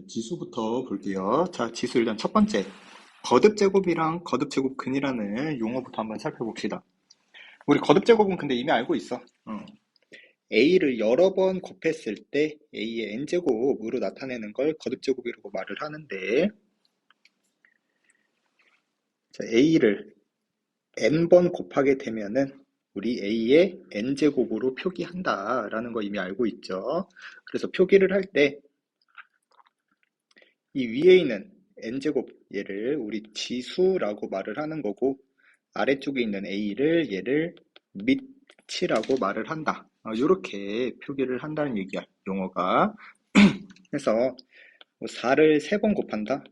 지수부터 볼게요. 자, 지수 일단 첫 번째. 거듭제곱이랑 거듭제곱근이라는 용어부터 한번 살펴봅시다. 우리 거듭제곱은 근데 이미 알고 있어. A를 여러 번 곱했을 때 A의 N제곱으로 나타내는 걸 거듭제곱이라고 말을 하는데, 자, A를 N번 곱하게 되면은 우리 A의 N제곱으로 표기한다라는 거 이미 알고 있죠. 그래서 표기를 할 때 이 위에 있는 n제곱 얘를 우리 지수라고 말을 하는 거고, 아래쪽에 있는 a를 얘를 밑이라고 말을 한다. 이렇게 표기를 한다는 얘기야, 용어가. 그래서 4를 3번 곱한다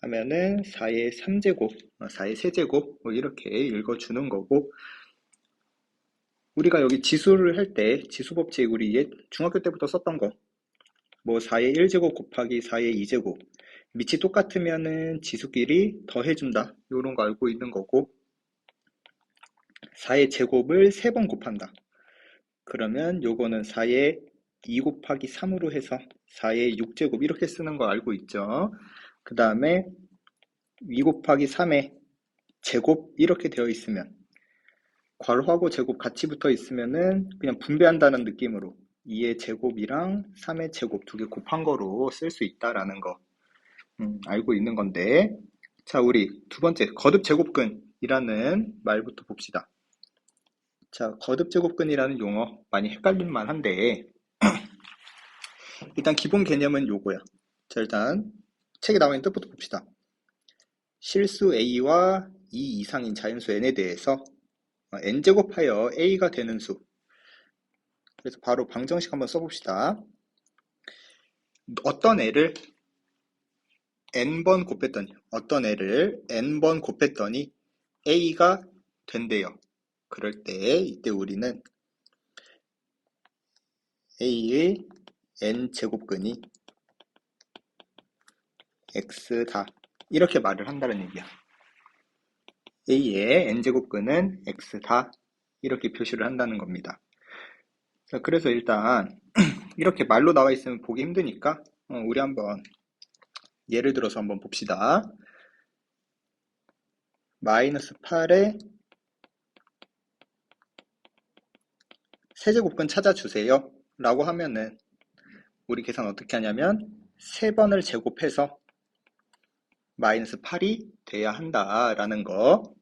하면은 4의 3제곱, 4의 세제곱 이렇게 읽어주는 거고, 우리가 여기 지수를 할 때 지수법칙 우리 중학교 때부터 썼던 거, 4의 1제곱 곱하기 4의 2제곱 밑이 똑같으면은 지수끼리 더해준다, 요런 거 알고 있는 거고, 4의 제곱을 3번 곱한다 그러면 요거는 4의 2 곱하기 3으로 해서 4의 6제곱 이렇게 쓰는 거 알고 있죠. 그 다음에 2 곱하기 3의 제곱 이렇게 되어 있으면, 괄호하고 제곱 같이 붙어 있으면은 그냥 분배한다는 느낌으로 2의 제곱이랑 3의 제곱 두 개 곱한 거로 쓸 수 있다라는 거 알고 있는 건데, 자, 우리 두 번째 거듭제곱근이라는 말부터 봅시다. 자, 거듭제곱근이라는 용어 많이 헷갈릴만 한데, 일단 기본 개념은 요거야. 자, 일단 책에 나와 있는 뜻부터 봅시다. 실수 a와 2 이상인 자연수 n에 대해서 n제곱하여 a가 되는 수. 그래서 바로 방정식 한번 써봅시다. 어떤 애를 n번 곱했더니 a가 된대요. 그럴 때 이때 우리는 a의 n제곱근이 x다, 이렇게 말을 한다는 얘기야. a의 n제곱근은 x다, 이렇게 표시를 한다는 겁니다. 자, 그래서 일단 이렇게 말로 나와 있으면 보기 힘드니까 우리 한번 예를 들어서 한번 봅시다. 마이너스 8의 세제곱근 찾아주세요 라고 하면은 우리 계산 어떻게 하냐면 3번을 제곱해서 마이너스 8이 돼야 한다라는 거.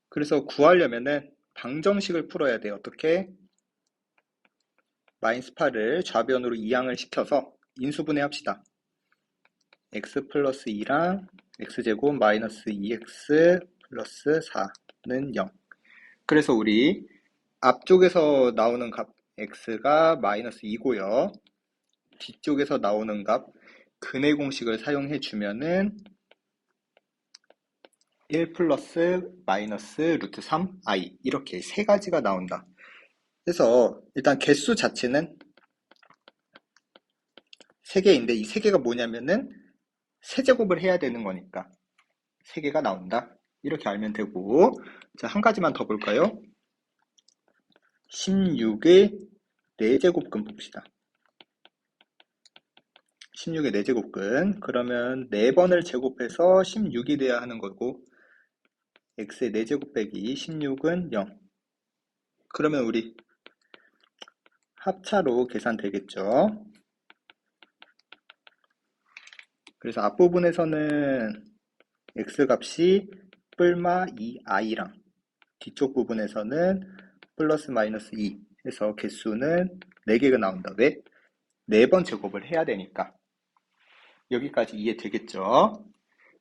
그래서 구하려면은 방정식을 풀어야 돼요. 어떻게? 마이너스 8을 좌변으로 이항을 시켜서 인수분해 합시다. x 플러스 2랑 x제곱 마이너스 2x 플러스 4는 0. 그래서 우리 앞쪽에서 나오는 값 x가 마이너스 2고요. 뒤쪽에서 나오는 값 근의 공식을 사용해 주면은 1 플러스 마이너스 루트 3i, 이렇게 세 가지가 나온다. 그래서 일단 개수 자체는 3개인데 이 3개가 뭐냐면은 세제곱을 해야 되는 거니까 3개가 나온다, 이렇게 알면 되고, 자, 한 가지만 더 볼까요? 16의 4제곱근 봅시다. 16의 4제곱근, 그러면 4번을 제곱해서 16이 돼야 하는 거고, x의 4제곱 빼기 16은 0. 그러면 우리 합차로 계산되겠죠. 그래서 앞부분에서는 x값이 뿔마 2i랑 뒤쪽 부분에서는 플러스 마이너스 2 해서 개수는 4개가 나온다. 왜? 4번 제곱을 해야 되니까. 여기까지 이해되겠죠?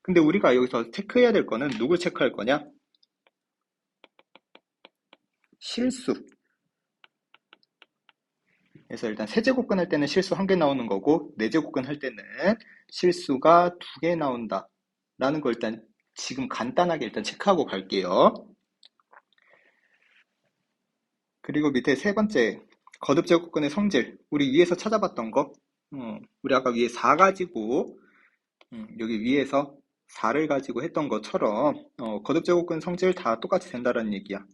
근데 우리가 여기서 체크해야 될 거는 누굴 체크할 거냐? 실수. 그래서 일단 세제곱근 할 때는 실수 1개 나오는 거고, 4제곱근 할 때는 실수가 2개 나온다 라는 걸 일단 지금 간단하게 일단 체크하고 갈게요. 그리고 밑에 세 번째 거듭제곱근의 성질, 우리 위에서 찾아봤던 거, 우리 아까 위에 4 가지고 여기 위에서 4를 가지고 했던 것처럼 거듭제곱근 성질 다 똑같이 된다는 얘기야.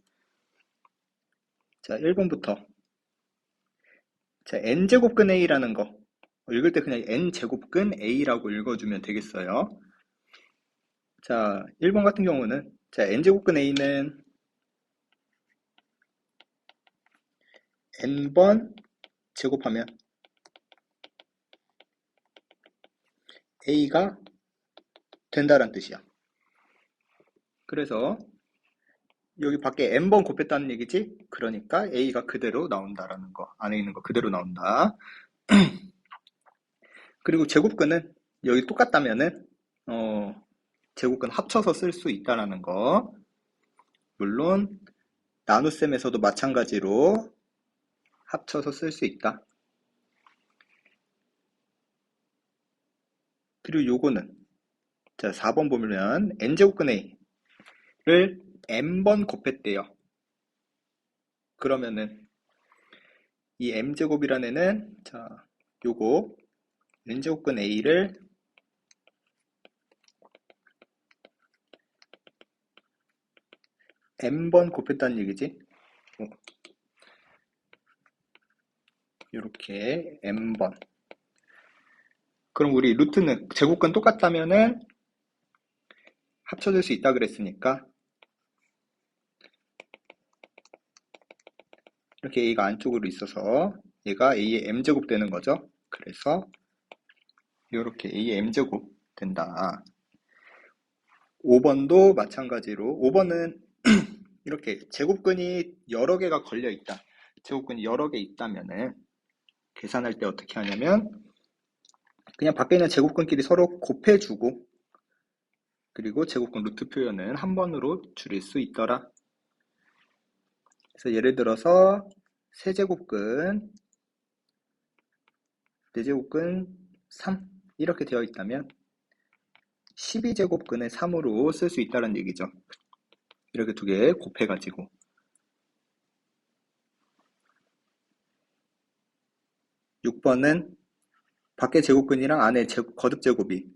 자, 1번부터. 자, n제곱근 a라는 거 읽을 때 그냥 n제곱근 a라고 읽어주면 되겠어요. 자, 1번 같은 경우는 자, n제곱근 a는 n번 제곱하면 a가 된다는 뜻이야. 그래서 여기 밖에 n번 곱했다는 얘기지? 그러니까 a가 그대로 나온다라는 거. 안에 있는 거 그대로 나온다. 그리고 제곱근은 여기 똑같다면은 제곱근 합쳐서 쓸 수 있다라는 거. 물론 나눗셈에서도 마찬가지로 합쳐서 쓸 수 있다. 그리고 요거는 자 4번 보면 n제곱근 a를 n번 곱했대요. 그러면은 이 m제곱이라는 애는 자 요거 n제곱근 a를 n번 곱했다는 얘기지. 이렇게 n번. 그럼 우리 루트는 제곱근 똑같다면은 합쳐질 수 있다 그랬으니까 이렇게 a가 안쪽으로 있어서 얘가 a의 m제곱 되는 거죠. 그래서 이렇게 a의 m제곱 된다. 5번도 마찬가지로 5번은 이렇게 제곱근이 여러 개가 걸려 있다. 제곱근이 여러 개 있다면은 계산할 때 어떻게 하냐면 그냥 밖에 있는 제곱근끼리 서로 곱해주고 그리고 제곱근 루트 표현은 한 번으로 줄일 수 있더라. 그래서 예를 들어서 세제곱근, 네제곱근 3 이렇게 되어 있다면 12제곱근을 3으로 쓸 수 있다는 얘기죠. 이렇게 두 개 곱해가지고 6번은 밖에 제곱근이랑 안에 거듭제곱이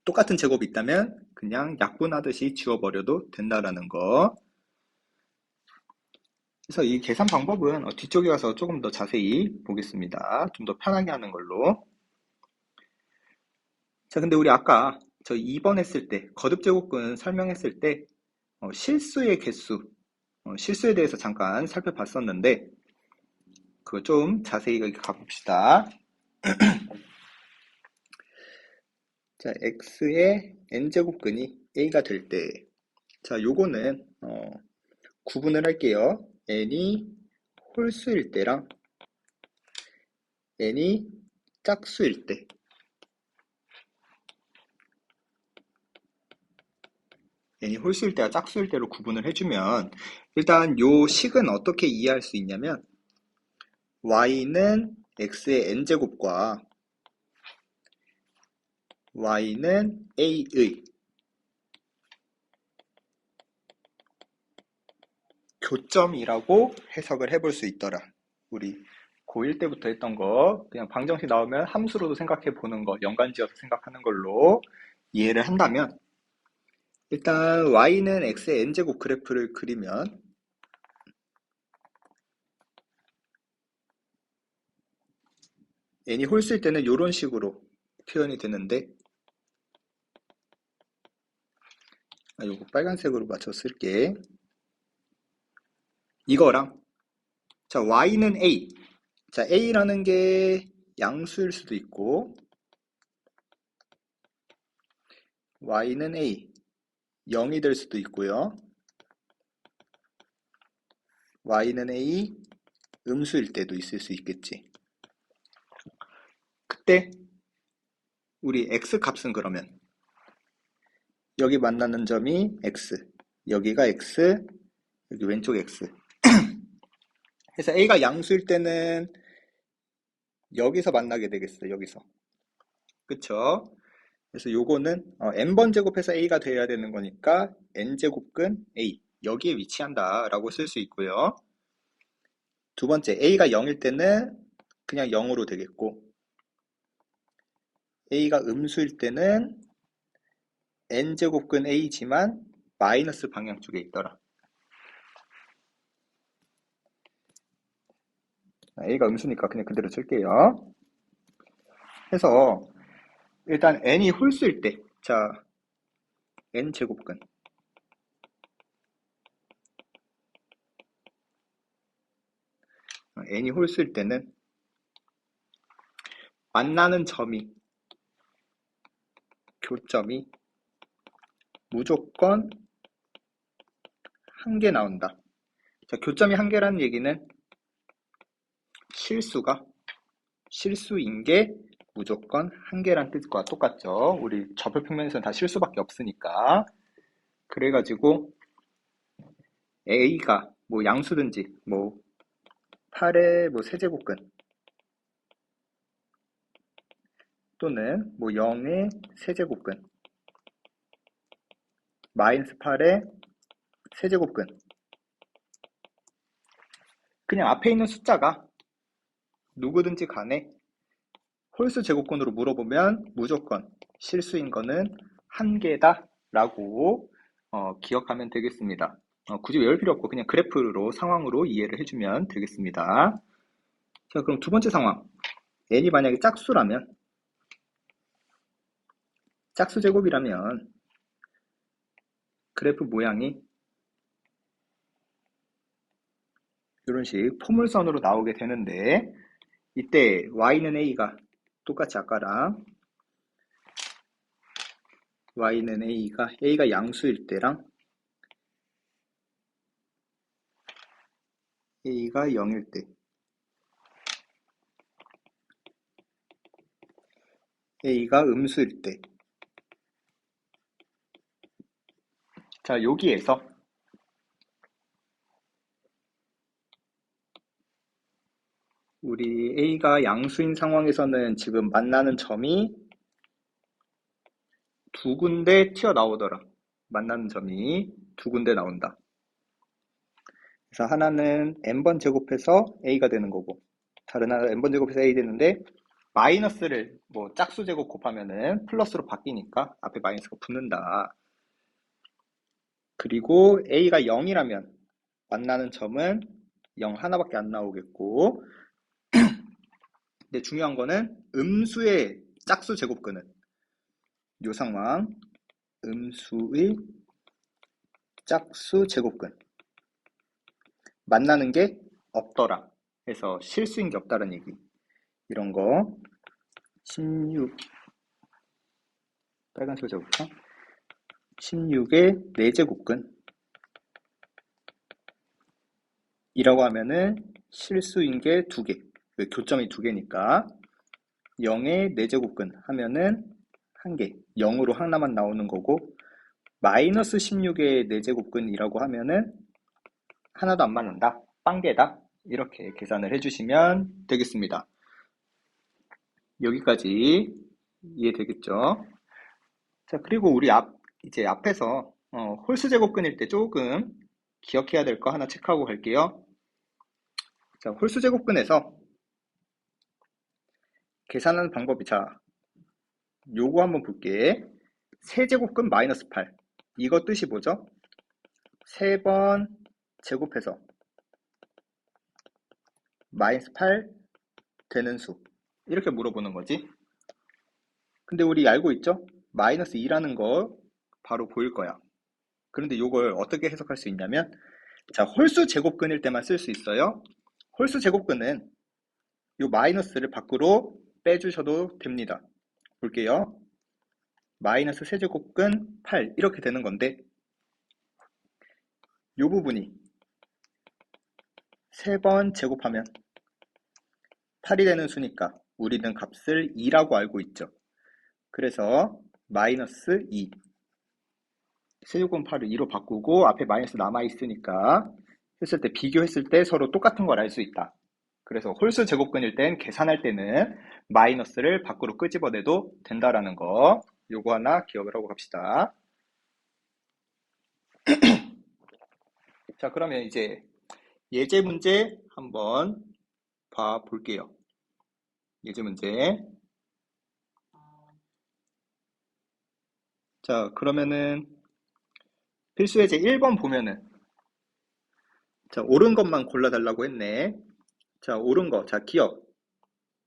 똑같은 제곱이 있다면 그냥 약분하듯이 지워버려도 된다라는 거. 그래서 이 계산 방법은 뒤쪽에 가서 조금 더 자세히 보겠습니다. 좀 더 편하게 하는 걸로. 자, 근데 우리 아까 저 2번 했을 때 거듭제곱근 설명했을 때 실수의 개수, 실수에 대해서 잠깐 살펴봤었는데 그거 좀 자세히 가봅시다. 자, x의 n제곱근이 a가 될 때, 자, 요거는 구분을 할게요. n이 홀수일 때랑 n이 짝수일 때. n이 홀수일 때와 짝수일 때로 구분을 해주면 일단 요 식은 어떻게 이해할 수 있냐면 y는 x의 n제곱과 y는 a의 교점이라고 해석을 해볼 수 있더라. 우리 고1 때부터 했던 거 그냥 방정식 나오면 함수로도 생각해 보는 거 연관지어서 생각하는 걸로 이해를 한다면 일단 y는 x의 n제곱 그래프를 그리면 n이 홀수일 때는 이런 식으로 표현이 되는데 요거 빨간색으로 맞춰 쓸게. 이거랑 자 y는 a 자 a라는 게 양수일 수도 있고 y는 a 0이 될 수도 있고요. y는 a 음수일 때도 있을 수 있겠지. 그때 우리 x 값은 그러면 여기 만나는 점이 x, 여기가 x, 여기 왼쪽 x. 그래서 a가 양수일 때는 여기서 만나게 되겠어. 여기서. 그쵸? 그래서 요거는 n번 제곱해서 a가 돼야 되는 거니까 n제곱근 a 여기에 위치한다 라고 쓸 수 있고요. 두 번째 a가 0일 때는 그냥 0으로 되겠고 a가 음수일 때는 n제곱근 a지만 마이너스 방향 쪽에 있더라. a가 음수니까 그냥 그대로 쓸게요. 해서 일단 n이 홀수일 때, 자, n 제곱근. n이 홀수일 때는 만나는 점이, 교점이 무조건 한 개 나온다. 자, 교점이 한 개라는 얘기는 실수인 게 무조건 한 개란 뜻과 똑같죠. 우리 좌표평면에서는 다 실수밖에 없으니까. 그래가지고 a가 뭐 양수든지 뭐 8의 뭐 세제곱근 또는 뭐 0의 세제곱근 마이너스 8의 세제곱근, 그냥 앞에 있는 숫자가 누구든지 간에 홀수 제곱근으로 물어보면 무조건 실수인 거는 한 개다 라고 기억하면 되겠습니다. 굳이 외울 필요 없고 그냥 그래프로 상황으로 이해를 해주면 되겠습니다. 자, 그럼 두 번째 상황, n이 만약에 짝수 제곱이라면 그래프 모양이 이런 식 포물선으로 나오게 되는데, 이때 y는 a가 똑같이 아까랑 y는 a가 양수일 때랑 a가 0일 때, a가 음수일 때, 자, 여기에서 우리 a가 양수인 상황에서는 지금 만나는 점이 두 군데 튀어나오더라. 만나는 점이 두 군데 나온다. 그래서 하나는 n번 제곱해서 a가 되는 거고, 다른 하나는 n번 제곱해서 a 되는데, 마이너스를 뭐 짝수 제곱 곱하면은 플러스로 바뀌니까 앞에 마이너스가 붙는다. 그리고 a가 0이라면 만나는 점은 0 하나밖에 안 나오겠고, 근데 중요한 거는 음수의 짝수 제곱근은 요 상황, 음수의 짝수 제곱근 만나는 게 없더라 해서 실수인 게 없다는 얘기. 이런 거 16 빨간색 적을까? 16의 4제곱근 이라고 하면은 실수인 게 2개, 교점이 2개니까 0의 4제곱근 하면은 1개, 0으로 하나만 나오는 거고, 마이너스 16의 4제곱근이라고 하면은 하나도 안 맞는다, 빵개다, 이렇게 계산을 해주시면 되겠습니다. 여기까지 이해되겠죠? 자, 그리고 우리 이제 앞에서 홀수 제곱근일 때 조금 기억해야 될 거 하나 체크하고 갈게요. 자, 홀수 제곱근에서 계산하는 방법이, 자, 요거 한번 볼게. 세제곱근 마이너스 8. 이거 뜻이 뭐죠? 3번 제곱해서 마이너스 8 되는 수. 이렇게 물어보는 거지. 근데 우리 알고 있죠? 마이너스 2라는 거 바로 보일 거야. 그런데 요걸 어떻게 해석할 수 있냐면, 자, 홀수 제곱근일 때만 쓸 수 있어요. 홀수 제곱근은 요 마이너스를 밖으로 빼주셔도 됩니다. 볼게요. 마이너스 세제곱근 8 이렇게 되는 건데, 요 부분이 3번 제곱하면 8이 되는 수니까 우리는 값을 2라고 알고 있죠. 그래서 마이너스 2, 세제곱은 8을 2로 바꾸고 앞에 마이너스 남아있으니까 했을 때, 비교했을 때 서로 똑같은 걸 알 수 있다. 그래서 홀수 제곱근일 땐 계산할 때는 마이너스를 밖으로 끄집어내도 된다라는 거, 요거 하나 기억을 하고 갑시다. 자, 그러면 이제 예제 문제 한번 봐 볼게요. 예제 문제. 자, 그러면은 필수 예제 1번 보면은, 자, 옳은 것만 골라달라고 했네. 자, 옳은 거. 자, 기억.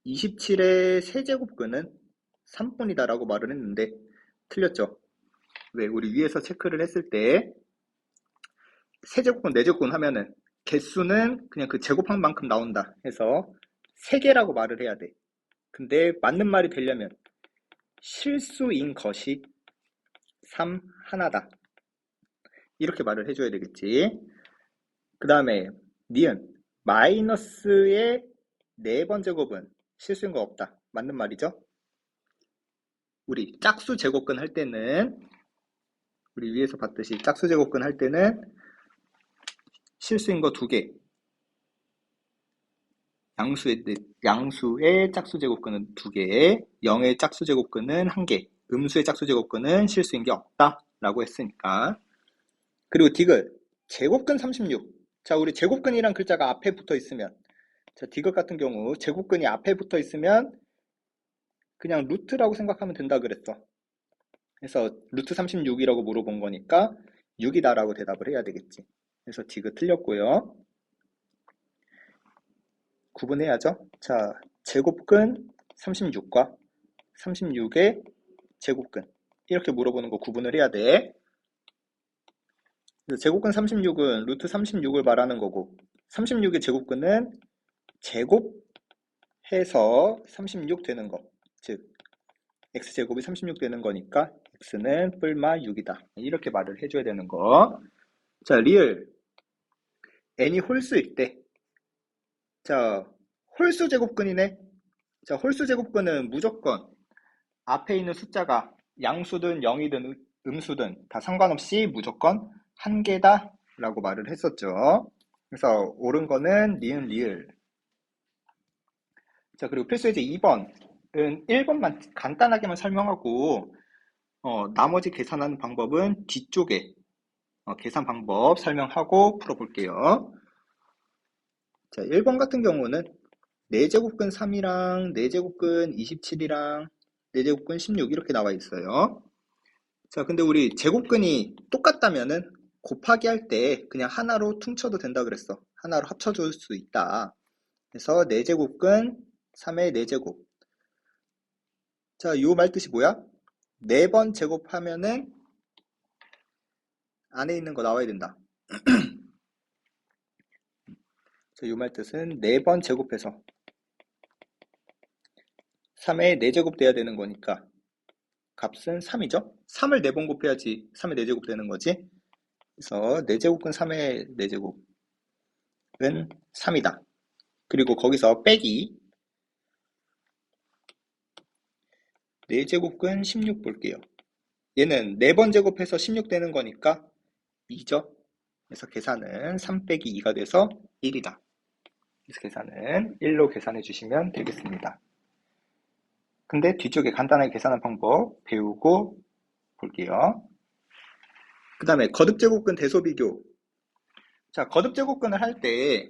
27의 세제곱근은 3분이다 라고 말을 했는데 틀렸죠? 왜? 우리 위에서 체크를 했을 때 세제곱근, 네제곱근 하면은 개수는 그냥 그 제곱한 만큼 나온다 해서 3개라고 말을 해야 돼. 근데 맞는 말이 되려면 실수인 것이 3 하나다. 이렇게 말을 해줘야 되겠지. 그 다음에 니은 마이너스의 4번 제곱은 실수인 거 없다. 맞는 말이죠? 우리 짝수 제곱근 할 때는 우리 위에서 봤듯이 짝수 제곱근 할 때는 실수인 거 2개, 양수의 짝수 제곱근은 2개, 0의 짝수 제곱근은 1개, 음수의 짝수 제곱근은 실수인 게 없다 라고 했으니까. 그리고 디귿 제곱근 36. 자, 우리 제곱근이란 글자가 앞에 붙어 있으면, 자, 디귿 같은 경우 제곱근이 앞에 붙어 있으면 그냥 루트라고 생각하면 된다 그랬어. 그래서 루트 36이라고 물어본 거니까 6이다 라고 대답을 해야 되겠지. 그래서 디귿 틀렸고요. 구분해야죠. 자, 제곱근 36과 36의 제곱근 이렇게 물어보는 거 구분을 해야 돼. 제곱근 36은 루트 36을 말하는 거고 36의 제곱근은 제곱해서 36 되는 거, 즉 x제곱이 36 되는 거니까 x는 뿔마 6이다 이렇게 말을 해줘야 되는 거. 자, 리을 n이 홀수일 때, 자, 홀수 제곱근이네. 자, 홀수 제곱근은 무조건 앞에 있는 숫자가 양수든 0이든 음수든 다 상관없이 무조건 한 개다 라고 말을 했었죠. 그래서 옳은 거는 니은 리을. 자, 그리고 필수예제 2번은 1번만 간단하게만 설명하고 나머지 계산하는 방법은 뒤쪽에 계산 방법 설명하고 풀어볼게요. 자, 1번 같은 경우는 4제곱근 3이랑 4제곱근 27이랑 4제곱근 16 이렇게 나와 있어요. 자, 근데 우리 제곱근이 똑같다면은 곱하기 할 때 그냥 하나로 퉁쳐도 된다 그랬어. 하나로 합쳐줄 수 있다. 그래서 4제곱근 3의 4제곱. 자, 요 말 뜻이 뭐야? 4번 제곱하면은 안에 있는 거 나와야 된다. 자, 요 말 뜻은 4번 제곱해서 3의 4제곱 돼야 되는 거니까 값은 3이죠? 3을 4번 곱해야지 3의 4제곱 되는 거지. 그래서 4제곱근 3의 4제곱은 3이다. 그리고 거기서 빼기 4제곱근 16 볼게요. 얘는 4번 제곱해서 16 되는 거니까 2죠. 그래서 계산은 3 빼기 2가 돼서 1이다. 그래서 계산은 1로 계산해 주시면 되겠습니다. 근데 뒤쪽에 간단하게 계산하는 방법 배우고 볼게요. 그 다음에 거듭제곱근 대소비교. 자, 거듭제곱근을 할 때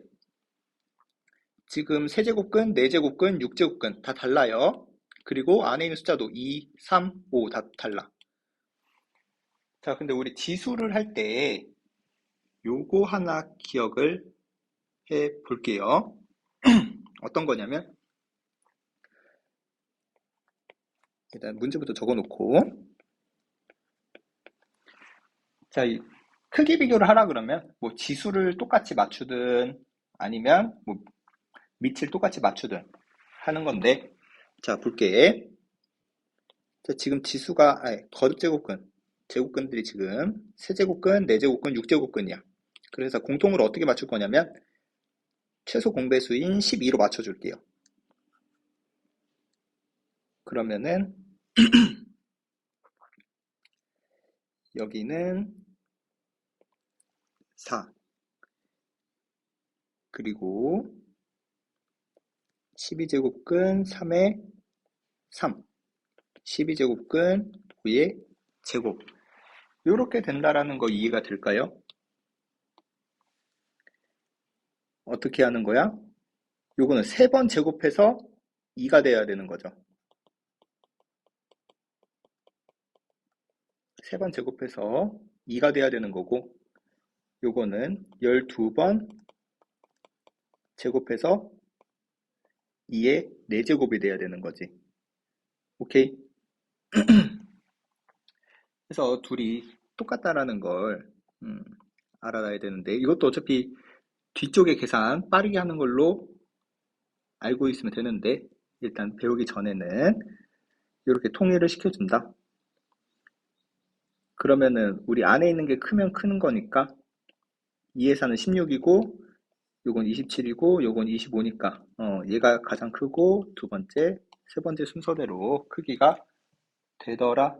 지금 세제곱근, 4제곱근, 6제곱근 다 달라요. 그리고 안에 있는 숫자도 2, 3, 5 다 달라. 자, 근데 우리 지수를 할 때 요거 하나 기억을 해 볼게요. 어떤 거냐면 일단 문제부터 적어 놓고, 자, 이 크기 비교를 하라 그러면 뭐 지수를 똑같이 맞추든 아니면 뭐 밑을 똑같이 맞추든 하는 건데, 자, 볼게. 자, 지금 지수가 거듭제곱근 제곱근들이 지금 세제곱근, 네제곱근, 6제곱근이야. 그래서 공통으로 어떻게 맞출 거냐면 최소 공배수인 12로 맞춰줄게요. 그러면은 여기는 4, 그리고 12제곱근 3의 3, 12제곱근 5의 제곱. 이렇게 된다라는 거 이해가 될까요? 어떻게 하는 거야? 요거는 3번 제곱해서 2가 돼야 되는 거죠. 3번 제곱해서 2가 돼야 되는 거고, 요거는 12번 제곱해서 2의 4제곱이 돼야 되는 거지. 오케이? 그래서 둘이 똑같다라는 걸 알아놔야 되는데 이것도 어차피 뒤쪽에 계산 빠르게 하는 걸로 알고 있으면 되는데 일단 배우기 전에는 이렇게 통일을 시켜준다. 그러면은 우리 안에 있는 게 크면 크는 거니까 2의 4는 16이고 요건 27이고 요건 25니까 얘가 가장 크고 두 번째, 세 번째 순서대로 크기가 되더라.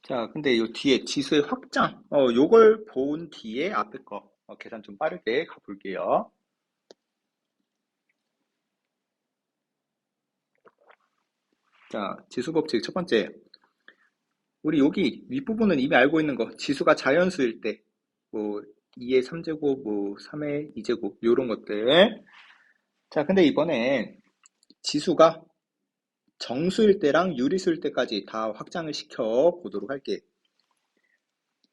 자, 근데 요 뒤에 지수의 확장, 요걸 본 뒤에 앞에 거 계산 좀 빠르게 가볼게요. 자, 지수 법칙 첫 번째. 우리 여기 윗부분은 이미 알고 있는 거. 지수가 자연수일 때, 뭐, 2의 3제곱, 뭐, 3의 2제곱, 요런 것들. 자, 근데 이번에 지수가 정수일 때랑 유리수일 때까지 다 확장을 시켜 보도록 할게.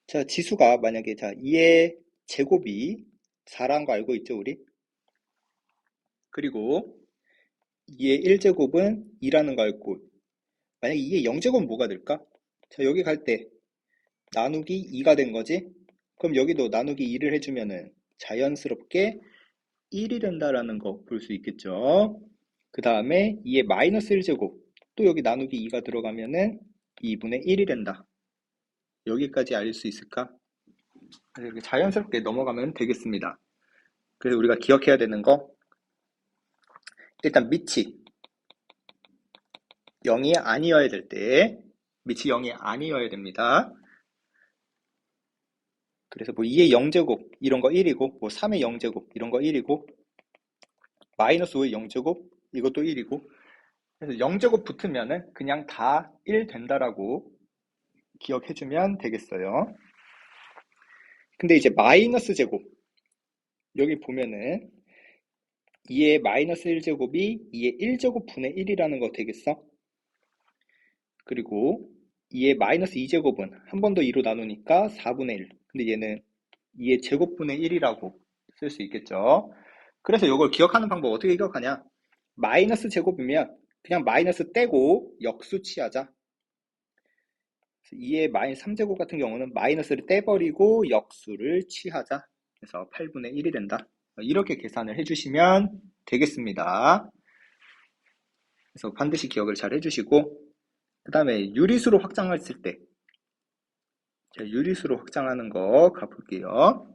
자, 지수가 만약에, 자, 2의 제곱이 4라는 거 알고 있죠, 우리? 그리고 2의 1제곱은 2라는 거 알고, 만약에 2의 0제곱은 뭐가 될까? 자, 여기 갈 때 나누기 2가 된 거지? 그럼 여기도 나누기 2를 해주면은 자연스럽게 1이 된다라는 거 볼 수 있겠죠? 그 다음에 2의 마이너스 1제곱, 또 여기 나누기 2가 들어가면은 2분의 1이 된다. 여기까지 알 수 있을까? 이렇게 자연스럽게 넘어가면 되겠습니다. 그래서 우리가 기억해야 되는 거, 일단 밑이 0이 아니어야 될 때, 밑이 0이 아니어야 됩니다. 그래서 뭐 2의 0제곱 이런 거 1이고, 뭐 3의 0제곱 이런 거 1이고, 마이너스 5의 0제곱 이것도 1이고, 그래서 0제곱 붙으면은 그냥 다 1 된다라고 기억해주면 되겠어요. 근데 이제 마이너스 제곱, 여기 보면은 2의 마이너스 1제곱이 2의 1제곱 분의 1이라는 거 되겠어? 그리고 2의 마이너스 2제곱은 한 번 더 2로 나누니까 4분의 1. 근데 얘는 2의 제곱분의 1이라고 쓸 수 있겠죠. 그래서 이걸 기억하는 방법 어떻게 기억하냐? 마이너스 제곱이면 그냥 마이너스 떼고 역수 취하자. 2의 마이너스 3제곱 같은 경우는 마이너스를 떼버리고 역수를 취하자. 그래서 8분의 1이 된다. 이렇게 계산을 해주시면 되겠습니다. 그래서 반드시 기억을 잘 해주시고, 그 다음에 유리수로 확장했을 때, 자, 유리수로 확장하는 거 가볼게요.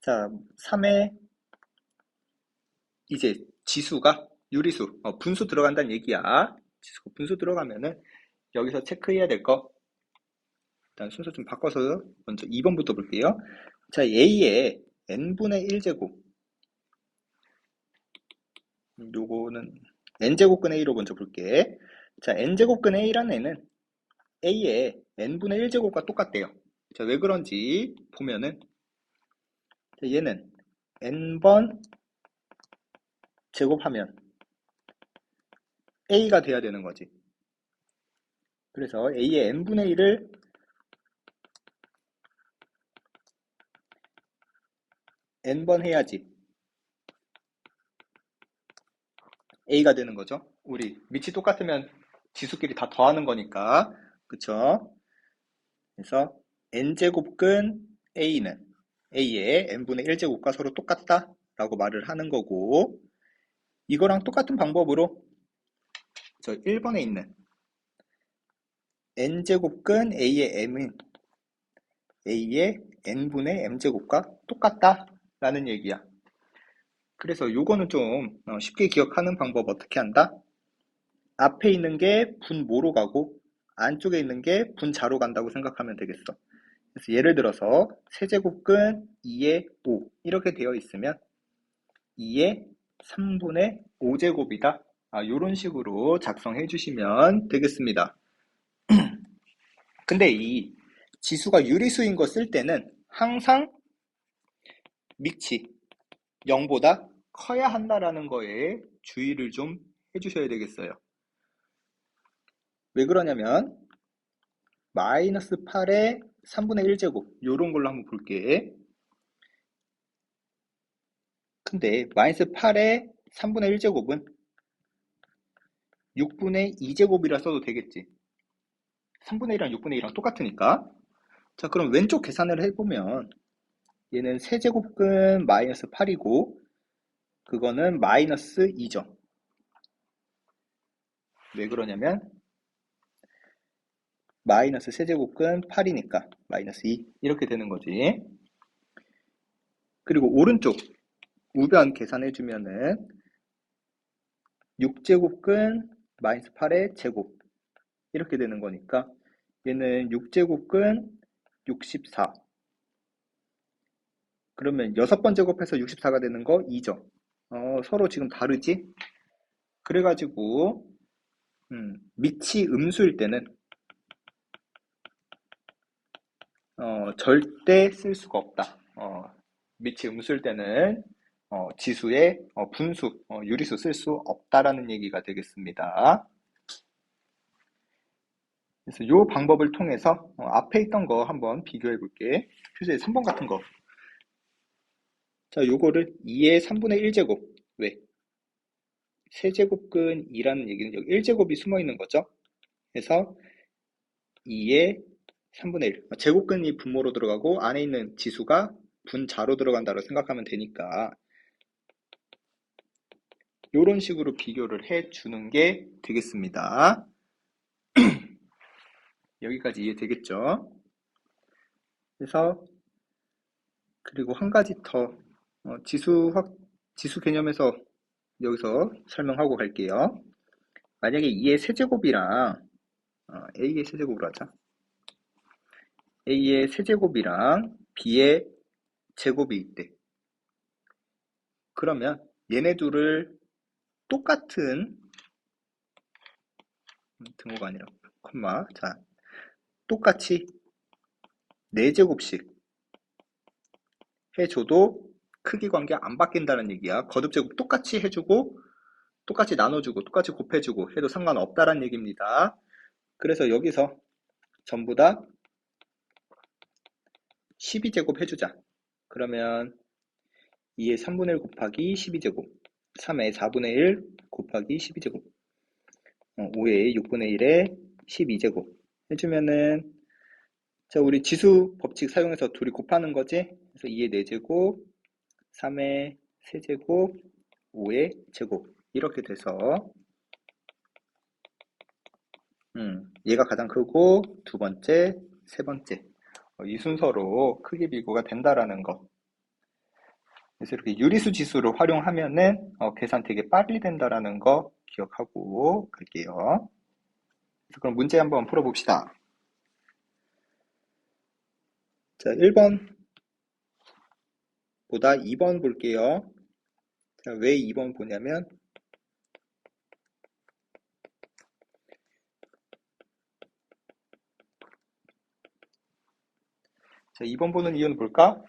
자, 3의 이제 지수가 유리수, 분수 들어간다는 얘기야. 지수가 분수 들어가면은 여기서 체크해야 될 거, 일단 순서 좀 바꿔서 먼저 2번부터 볼게요. 자, A의 n분의 1제곱, 요거는 n제곱근 A로 먼저 볼게. 자, n제곱근 A라는 애는 A의 n분의 1제곱과 똑같대요. 자, 왜 그런지 보면은, 자, 얘는 n번 제곱하면 A가 돼야 되는 거지. 그래서 A의 n분의 1을 n번 해야지 A가 되는 거죠. 우리 밑이 똑같으면 지수끼리 다 더하는 거니까. 그쵸? 그래서 n제곱근 A는 A의 n분의 1제곱과 서로 똑같다 라고 말을 하는 거고, 이거랑 똑같은 방법으로 저 1번에 있는 n제곱근 A의 m은 A의 n분의 m제곱과 똑같다 라는 얘기야. 그래서 요거는 좀 쉽게 기억하는 방법 어떻게 한다? 앞에 있는 게 분모로 가고 안쪽에 있는 게 분자로 간다고 생각하면 되겠어. 그래서 예를 들어서 세제곱근 2의 5 이렇게 되어 있으면 2의 3분의 5제곱이다. 이런 식으로 작성해 주시면 되겠습니다. 근데 이 지수가 유리수인 거 쓸 때는 항상 밑이 0보다 커야 한다라는 거에 주의를 좀 해주셔야 되겠어요. 왜 그러냐면 마이너스 8의 3분의 1제곱 요런 걸로 한번 볼게. 근데 마이너스 8의 3분의 1제곱은 6분의 2제곱이라 써도 되겠지. 3분의 1이랑 6분의 2랑 똑같으니까. 자, 그럼 왼쪽 계산을 해보면 얘는 세제곱근 마이너스 8이고 그거는 마이너스 2죠. 왜 그러냐면 마이너스 세제곱근 8이니까 마이너스 2 이렇게 되는 거지. 그리고 오른쪽 우변 계산해주면은 6제곱근 마이너스 8의 제곱 이렇게 되는 거니까 얘는 6제곱근 64 그러면 6번 제곱해서 64가 되는 거 2죠. 서로 지금 다르지? 그래가지고 밑이 음수일 때는 절대 쓸 수가 없다. 밑이 음수일 때는 지수의 분수, 유리수 쓸 수 없다라는 얘기가 되겠습니다. 그래서 이 방법을 통해서 앞에 있던 거 한번 비교해 볼게. 표지에 3번 같은 거. 자, 요거를 2의 3분의 1제곱. 왜? 세제곱근 2라는 얘기는 여기 1제곱이 숨어 있는 거죠. 그래서 2의 3분의 1. 제곱근이 분모로 들어가고 안에 있는 지수가 분자로 들어간다고 생각하면 되니까 이런 식으로 비교를 해주는 게 되겠습니다. 여기까지 이해되겠죠? 그래서 그리고 한 가지 더 지수 개념에서 여기서 설명하고 갈게요. 만약에 2의 세제곱이랑 A의 세제곱으로 하자. A의 세제곱이랑 B의 제곱이 있대. 그러면 얘네 둘을 똑같은 등호가 아니라 콤마 자 똑같이 4제곱씩 해줘도 크기 관계 안 바뀐다는 얘기야. 거듭제곱 똑같이 해주고 똑같이 나눠주고 똑같이 곱해주고 해도 상관없다는 얘기입니다. 그래서 여기서 전부 다 12제곱 해주자. 그러면 2의 3분의 1 곱하기 12제곱 3의 4분의 1 곱하기 12제곱 5의 6분의 1에 12제곱 해주면은 자 우리 지수 법칙 사용해서 둘이 곱하는 거지. 그래서 2의 4제곱 3의 세제곱 5의 제곱 이렇게 돼서 얘가 가장 크고 두 번째, 세 번째 이 순서로 크기 비교가 된다라는 거. 그래서 이렇게 유리수 지수를 활용하면은 계산 되게 빨리 된다라는 거 기억하고 갈게요. 그래서 그럼 문제 한번 풀어봅시다. 자, 1번보다 2번 볼게요. 자, 왜 2번 보냐면 자, 2번 보는 이유는 뭘까?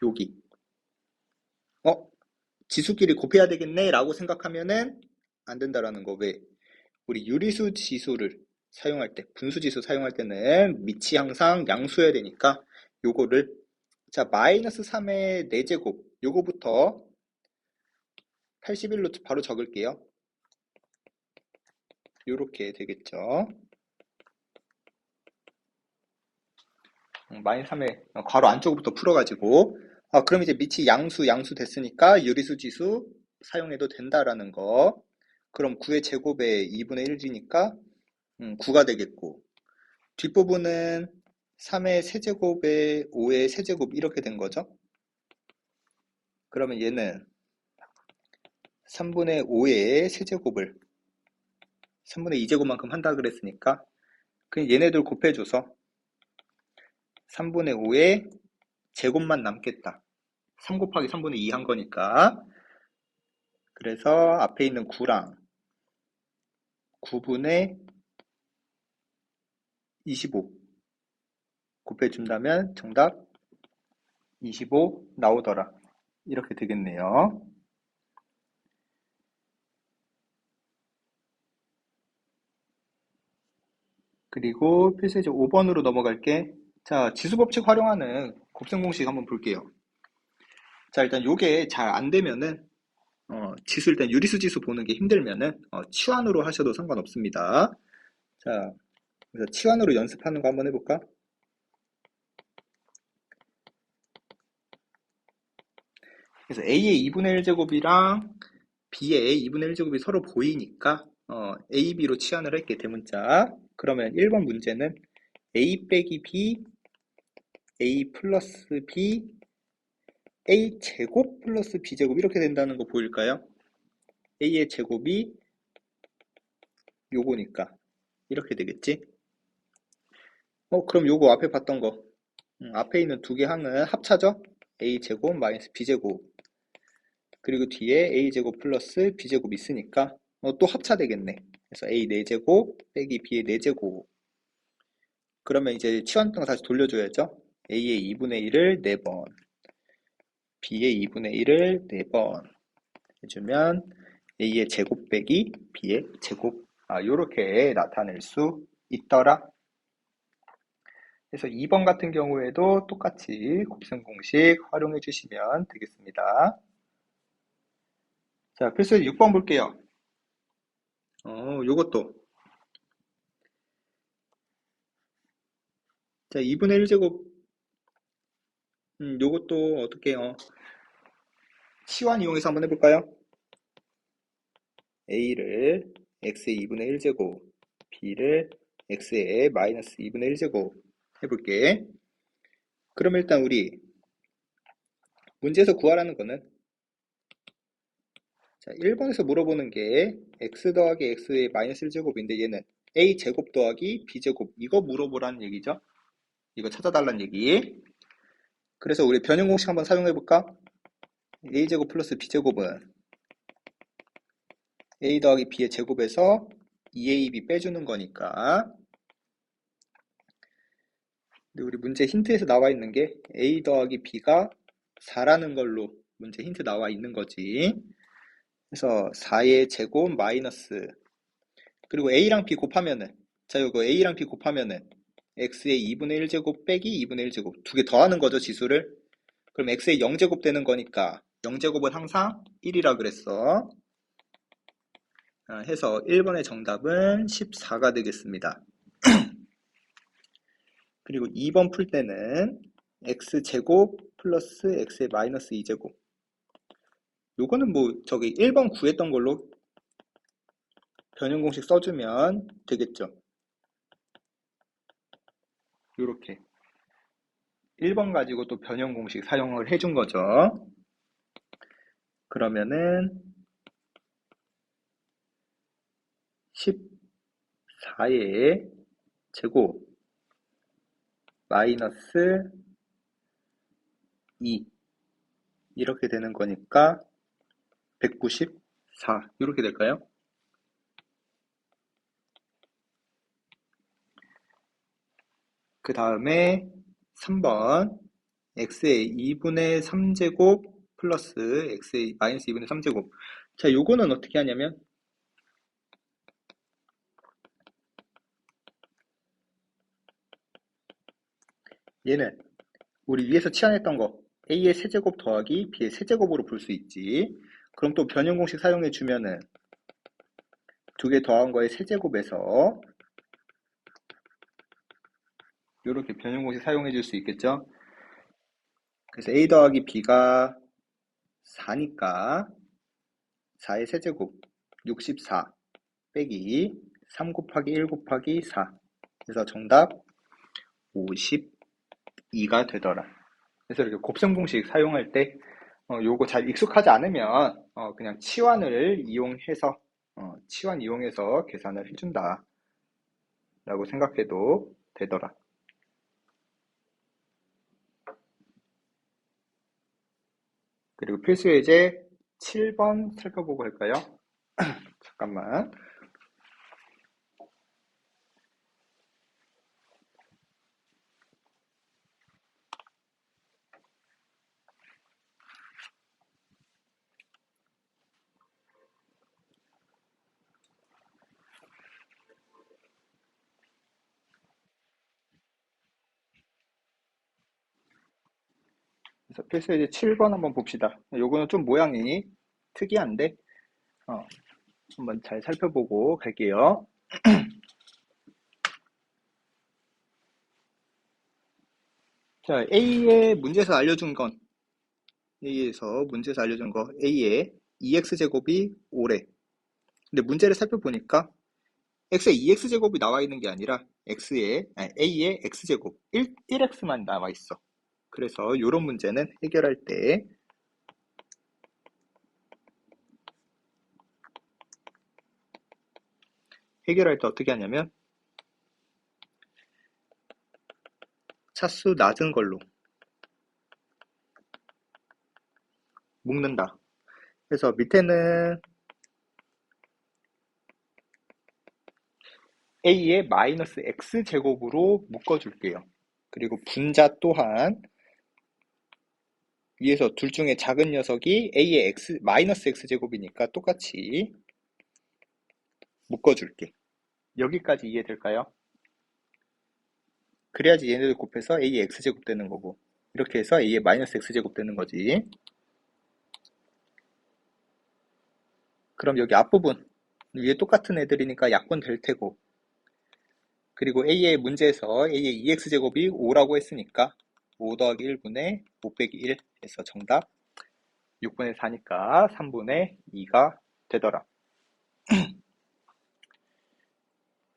여기 지수끼리 곱해야 되겠네 라고 생각하면은 안 된다라는 거. 왜? 우리 유리수 지수를 사용할 때, 분수지수 사용할 때는 밑이 항상 양수여야 되니까 요거를 자 마이너스 3의 4제곱 요거부터 81로 바로 적을게요. 요렇게 되겠죠. 마이너스 3의 괄호 안쪽부터 풀어가지고 그럼 이제 밑이 양수 됐으니까 유리수 지수 사용해도 된다라는 거. 그럼 9의 제곱에 2분의 1이니까 9가 되겠고 뒷부분은 3의 세제곱에 5의 세제곱 이렇게 된 거죠. 그러면 얘는 3분의 5의 세제곱을 3분의 2제곱만큼 한다 그랬으니까 그냥 얘네들 곱해줘서 3분의 5의 제곱만 남겠다. 3 곱하기 3분의 2 한 거니까. 그래서 앞에 있는 9랑 9분의 25 곱해준다면 정답 25 나오더라. 이렇게 되겠네요. 그리고 필수예제 5번으로 넘어갈게. 자, 지수법칙 활용하는 곱셈 공식 한번 볼게요. 자, 일단 요게 잘 안 되면은 지수 일단 유리수 지수 보는 게 힘들면은 치환으로 하셔도 상관없습니다. 자, 그래서 치환으로 연습하는 거 한번 해볼까? 그래서 A의 2분의 1제곱이랑 B의 2분의 1제곱이 서로 보이니까 A, B로 치환을 할게, 대문자. 그러면 1번 문제는 A 빼기 B, A 플러스 B, A 제곱 플러스 B 제곱 이렇게 된다는 거 보일까요? A의 제곱이 요거니까 이렇게 되겠지? 그럼 요거 앞에 봤던 거 앞에 있는 두 개 항은 합차죠? A제곱 마이너스 B제곱 그리고 뒤에 A제곱 플러스 B제곱 있으니까 또 합차되겠네. 그래서 A 4제곱 빼기 B의 4제곱 그러면 이제 치환경 다시 돌려줘야죠. A의 2분의 1을 4번 B의 2분의 1을 4번 해주면 A의 제곱 빼기 B의 제곱 요렇게 나타낼 수 있더라. 그래서 2번 같은 경우에도 똑같이 곱셈 공식 활용해 주시면 되겠습니다. 자, 필수 6번 볼게요. 요것도. 자, 2분의 1제곱, 요것도 어떻게, 치환 이용해서 한번 해볼까요? A를 X의 2분의 1제곱, B를 X의 마이너스 2분의 1제곱 해볼게. 그럼 일단 우리 문제에서 구하라는 거는 자, 1번에서 물어보는 게 x 더하기 x의 마이너스 1제곱인데 얘는 a 제곱 더하기 b 제곱 이거 물어보라는 얘기죠. 이거 찾아달라는 얘기. 그래서 우리 변형 공식 한번 사용해 볼까? a 제곱 플러스 b 제곱은 a 더하기 b의 제곱에서 2ab 빼주는 거니까. 근데 우리 문제 힌트에서 나와 있는 게 a 더하기 b가 4라는 걸로 문제 힌트 나와 있는 거지. 그래서 4의 제곱 마이너스 그리고 a랑 b 곱하면은 자 이거 a랑 b 곱하면은 x의 2분의 1제곱 빼기 2분의 1제곱 두 개 더하는 거죠 지수를. 그럼 x의 0제곱 되는 거니까 0제곱은 항상 1이라 그랬어. 해서 1번의 정답은 14가 되겠습니다. 그리고 2번 풀 때는 x제곱 플러스 x의 마이너스 2제곱 요거는 뭐 저기 1번 구했던 걸로 변형 공식 써주면 되겠죠. 요렇게 1번 가지고 또 변형 공식 사용을 해준 거죠. 그러면은 14의 제곱 마이너스 2 이렇게 되는 거니까 194 이렇게 될까요? 그 다음에 3번 x의 2분의 3제곱 플러스 x의 마이너스 2분의 3제곱 자 요거는 어떻게 하냐면 얘는 우리 위에서 치환했던 거 a의 세제곱 더하기 b의 세제곱으로 볼 수 있지. 그럼 또 변형 공식 사용해 주면은 두 개 더한 거의 세제곱에서 이렇게 변형 공식 사용해 줄 수 있겠죠. 그래서 a 더하기 b가 4니까 4의 세제곱 64 빼기 3 곱하기 1 곱하기 4 그래서 정답 52가 되더라. 그래서 이렇게 곱셈 공식 사용할 때 요거 잘 익숙하지 않으면 그냥 치환을 이용해서 치환 이용해서 계산을 해준다 라고 생각해도 되더라. 그리고 필수 예제 7번 살펴보고 할까요? 잠깐만. 그래서 필수 이제 7번 한번 봅시다. 요거는 좀 모양이 특이한데, 한번 잘 살펴보고 갈게요. 자, A에서 문제에서 알려준 거, A의 2x제곱이 5래. 근데 문제를 살펴보니까 x의 2x제곱이 나와 있는 게 아니라 A의 x제곱 1x만 나와 있어. 그래서 이런 문제는 해결할 때 어떻게 하냐면 차수 낮은 걸로 묶는다. 그래서 밑에는 A의 마이너스 x제곱으로 묶어줄게요. 그리고 분자 또한 위에서 둘 중에 작은 녀석이 A의 마이너스 x제곱이니까 똑같이 묶어줄게. 여기까지 이해될까요? 그래야지 얘네들 곱해서 A의 x제곱 되는 거고, 이렇게 해서 A의 마이너스 x제곱 되는 거지. 그럼 여기 앞부분 위에 똑같은 애들이니까 약분 될 테고, 그리고 A의 문제에서 A의 2x제곱이 5라고 했으니까 5 더하기 1분의 5 빼기 1 해서 정답 6분의 4니까 3분의 2가 되더라.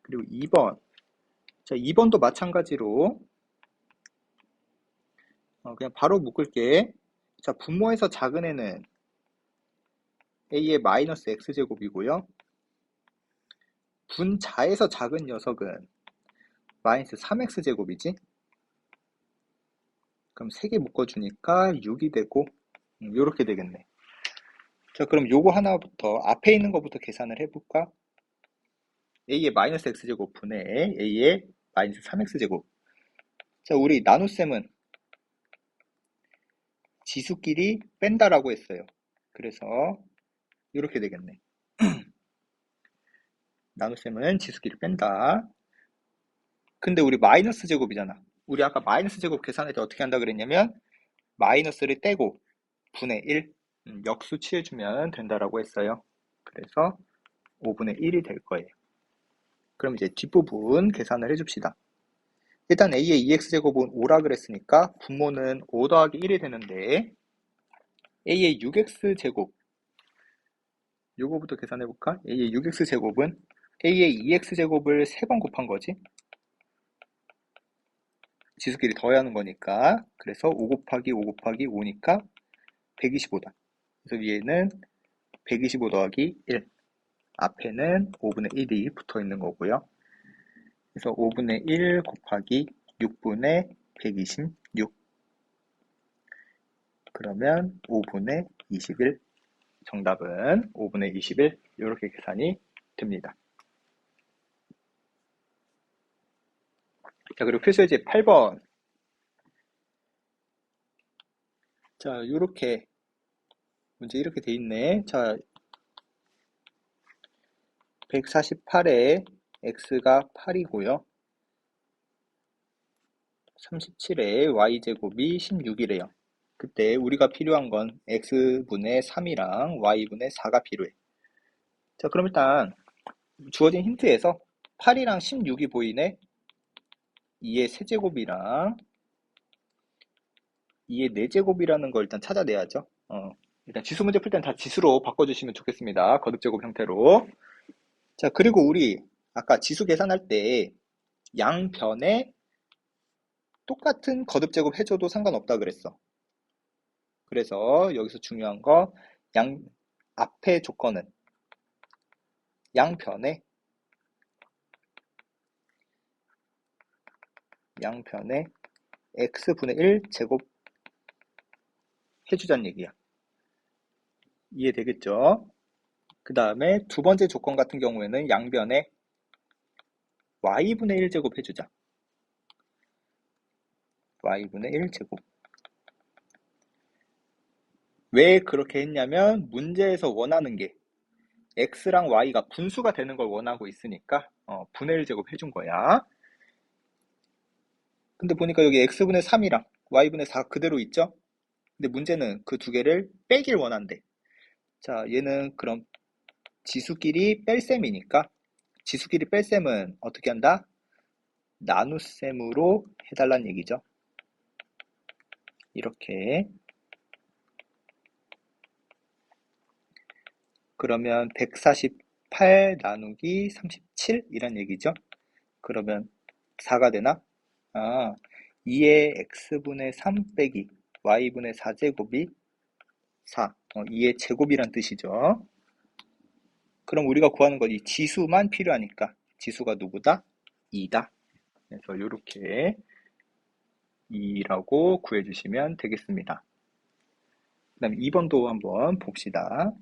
그리고 2번. 자, 2번도 마찬가지로 그냥 바로 묶을게. 자, 분모에서 작은 애는 A의 마이너스 x제곱이고요. 분자에서 작은 녀석은 마이너스 3x제곱이지? 그럼 3개 묶어주니까 6이 되고, 요렇게 되겠네. 자, 그럼 요거 하나부터, 앞에 있는 것부터 계산을 해볼까? A의 마이너스 x제곱 분의 A의 마이너스 3x제곱. 자, 우리 나눗셈은 지수끼리 뺀다라고 했어요. 그래서 이렇게 되겠네. 나눗셈은 지수끼리 뺀다. 근데 우리 마이너스 제곱이잖아. 우리 아까 마이너스 제곱 계산할 때 어떻게 한다 그랬냐면 마이너스를 떼고 분의 1 역수 취해주면 된다라고 했어요. 그래서 5분의 1이 될 거예요. 그럼 이제 뒷부분 계산을 해줍시다. 일단 A의 2x제곱은 5라 그랬으니까 분모는 5 더하기 1이 되는데 A의 6x제곱 요거부터 계산해볼까? A의 6x제곱은 A의 2x제곱을 3번 곱한 거지. 지수끼리 더해야 하는 거니까. 그래서 5 곱하기 5 곱하기 5니까 125다. 그래서 위에는 125 더하기 1. 앞에는 5분의 1이 붙어 있는 거고요. 그래서 5분의 1 곱하기 6분의 126. 그러면 5분의 21. 정답은 5분의 21. 이렇게 계산이 됩니다. 자, 그리고 필수예제 8번. 자, 요렇게 문제 이렇게 돼 있네. 자, 148에 x가 8이고요. 37에 y제곱이 16이래요. 그때 우리가 필요한 건 x분의 3이랑 y분의 4가 필요해. 자, 그럼 일단 주어진 힌트에서 8이랑 16이 보이네. 2의 세제곱이랑 2의 4제곱이라는 걸 일단 찾아내야죠. 일단 지수 문제 풀 때는 다 지수로 바꿔주시면 좋겠습니다. 거듭제곱 형태로. 자, 그리고 우리 아까 지수 계산할 때 양변에 똑같은 거듭제곱 해줘도 상관없다 그랬어. 그래서 여기서 중요한 거 앞에 조건은 양변에 x분의 1 제곱 해주자는 얘기야. 이해되겠죠? 그 다음에 두 번째 조건 같은 경우에는 양변에 y분의 1 제곱 해주자. y분의 1 제곱. 왜 그렇게 했냐면 문제에서 원하는 게 x랑 y가 분수가 되는 걸 원하고 있으니까 분의 1 제곱 해준 거야. 근데 보니까 여기 x분의 3이랑 y분의 4 그대로 있죠? 근데 문제는 그 두 개를 빼길 원한대. 자, 얘는 그럼 지수끼리 뺄셈이니까 지수끼리 뺄셈은 어떻게 한다? 나눗셈으로 해달란 얘기죠. 이렇게. 그러면 148 나누기 37 이란 얘기죠. 그러면 4가 되나? 아, 2의 x분의 3 빼기 y분의 4제곱이 4. 2의 제곱이란 뜻이죠. 그럼 우리가 구하는 건 이 지수만 필요하니까 지수가 누구다? 2다. 그래서 이렇게 2라고 구해주시면 되겠습니다. 그 다음에 2번도 한번 봅시다.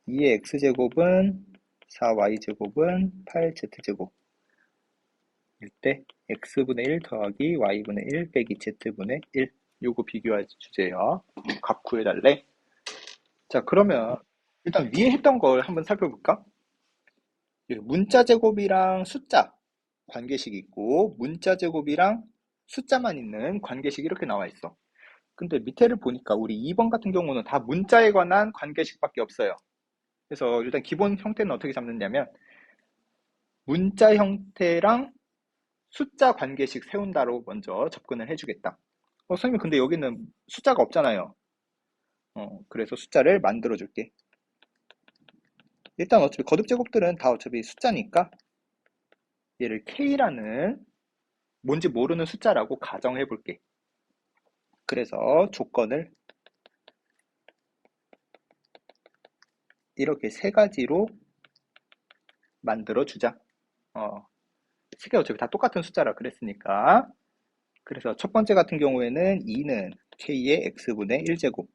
2의 x제곱은 4y제곱은 8z제곱 일 때 x분의 1 더하기 y분의 1 빼기 z분의 1 요거 비교할 주제요. 값 구해달래. 자, 그러면 일단 위에 했던 걸 한번 살펴볼까? 문자 제곱이랑 숫자 관계식이 있고 문자 제곱이랑 숫자만 있는 관계식이 이렇게 나와 있어. 근데 밑에를 보니까 우리 2번 같은 경우는 다 문자에 관한 관계식밖에 없어요. 그래서 일단 기본 형태는 어떻게 잡느냐면 문자 형태랑 숫자 관계식 세운다로 먼저 접근을 해주겠다. 선생님 근데 여기는 숫자가 없잖아요. 그래서 숫자를 만들어 줄게. 일단 어차피 거듭 제곱들은 다 어차피 숫자니까 얘를 K라는 뭔지 모르는 숫자라고 가정해 볼게. 그래서 조건을 이렇게 세 가지로 만들어 주자. 세 개 어차피 다 똑같은 숫자라 그랬으니까. 그래서 첫 번째 같은 경우에는 2는 K의 X분의 1제곱,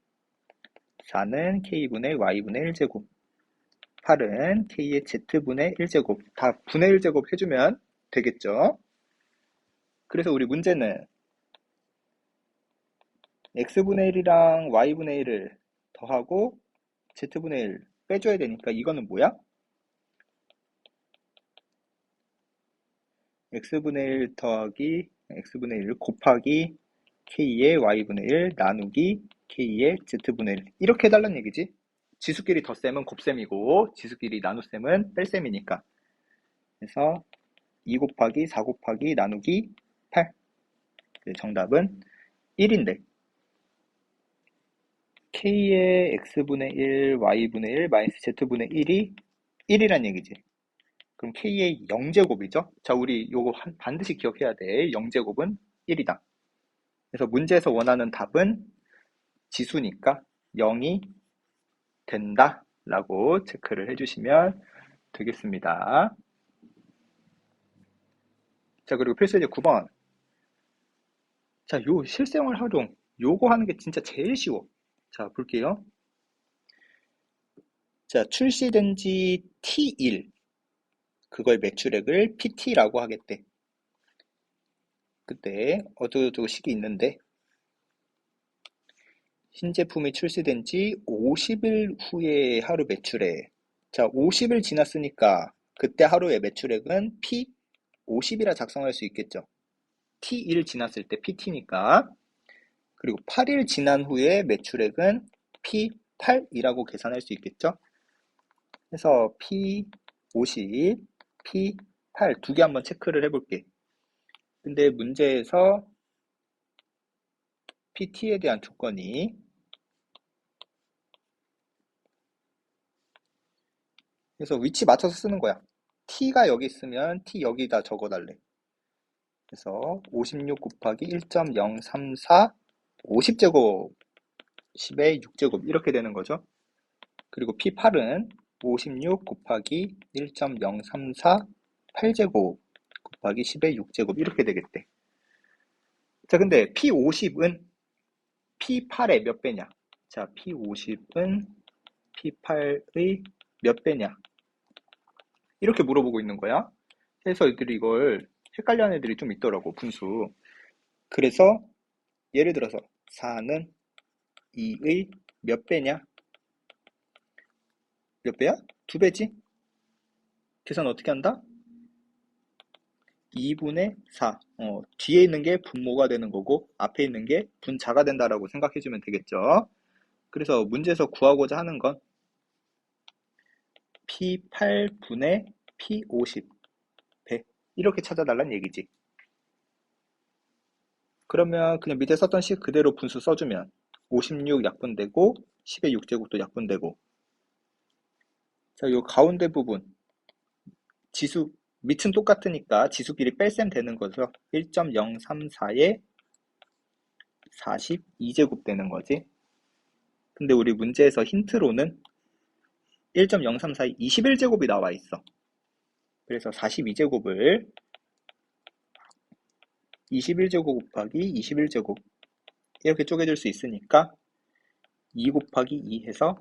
4는 K분의 Y분의 1제곱, 8은 K의 Z분의 1제곱. 다 분의 1제곱 해주면 되겠죠. 그래서 우리 문제는 X분의 1이랑 Y분의 1을 더하고 Z분의 1 빼줘야 되니까 이거는 뭐야? X분의 1 더하기 X분의 1 곱하기 K의 Y분의 1 나누기 K의 Z분의 1 이렇게 해달라는 얘기지. 지수끼리 덧셈은 곱셈이고 지수끼리 나눗셈은 뺄셈이니까. 그래서 2 곱하기 4 곱하기 나누기 8. 정답은 1인데 K의 X분의 1, Y분의 1, 마이너스 Z분의 1이 1이란 얘기지. 그럼 K의 0제곱이죠? 자, 우리 요거 반드시 기억해야 돼. 0제곱은 1이다. 그래서 문제에서 원하는 답은 지수니까 0이 된다 라고 체크를 해주시면 되겠습니다. 자, 그리고 필수제 9번. 자, 요 실생활 활용 요거 하는 게 진짜 제일 쉬워. 자, 볼게요. 자, 출시된 지 T1 그걸 매출액을 PT라고 하겠대. 그때 어두두식이 있는데 신제품이 출시된 지 50일 후에 하루 매출액. 자, 50일 지났으니까 그때 하루의 매출액은 P50이라 작성할 수 있겠죠. T1 지났을 때 PT니까. 그리고 8일 지난 후에 매출액은 P8이라고 계산할 수 있겠죠. 그래서 P50, P8 두 개 한번 체크를 해볼게. 근데 문제에서 PT에 대한 조건이 그래서 위치 맞춰서 쓰는 거야. T가 여기 있으면 T 여기다 적어달래. 그래서 56 곱하기 1.034 50제곱 10의 6제곱 이렇게 되는 거죠. 그리고 P8은 56 곱하기 1.034 8제곱 곱하기 10의 6제곱 이렇게 되겠대. 자, 근데 P50은 P8의 몇 배냐? 자, P50은 P8의 몇 배냐? 이렇게 물어보고 있는 거야. 그래서 애들이 이걸 헷갈려하는 애들이 좀 있더라고, 분수. 그래서 예를 들어서 4는 2의 몇 배냐? 몇 배야? 2배지? 계산 어떻게 한다? 2분의 4. 뒤에 있는 게 분모가 되는 거고 앞에 있는 게 분자가 된다라고 생각해주면 되겠죠. 그래서 문제에서 구하고자 하는 건 P8분의 P50 100 이렇게 찾아달라는 얘기지. 그러면 그냥 밑에 썼던 식 그대로 분수 써주면 56 약분되고 10의 6제곱도 약분되고, 자, 요 가운데 부분 지수 밑은 똑같으니까 지수끼리 뺄셈 되는 거죠. 1.034에 42제곱 되는 거지. 근데 우리 문제에서 힌트로는 1.034에 21제곱이 나와 있어. 그래서 42제곱을 21제곱 곱하기 21제곱 이렇게 쪼개줄 수 있으니까 2 곱하기 2 해서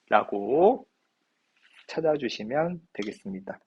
4배라고 찾아주시면 되겠습니다.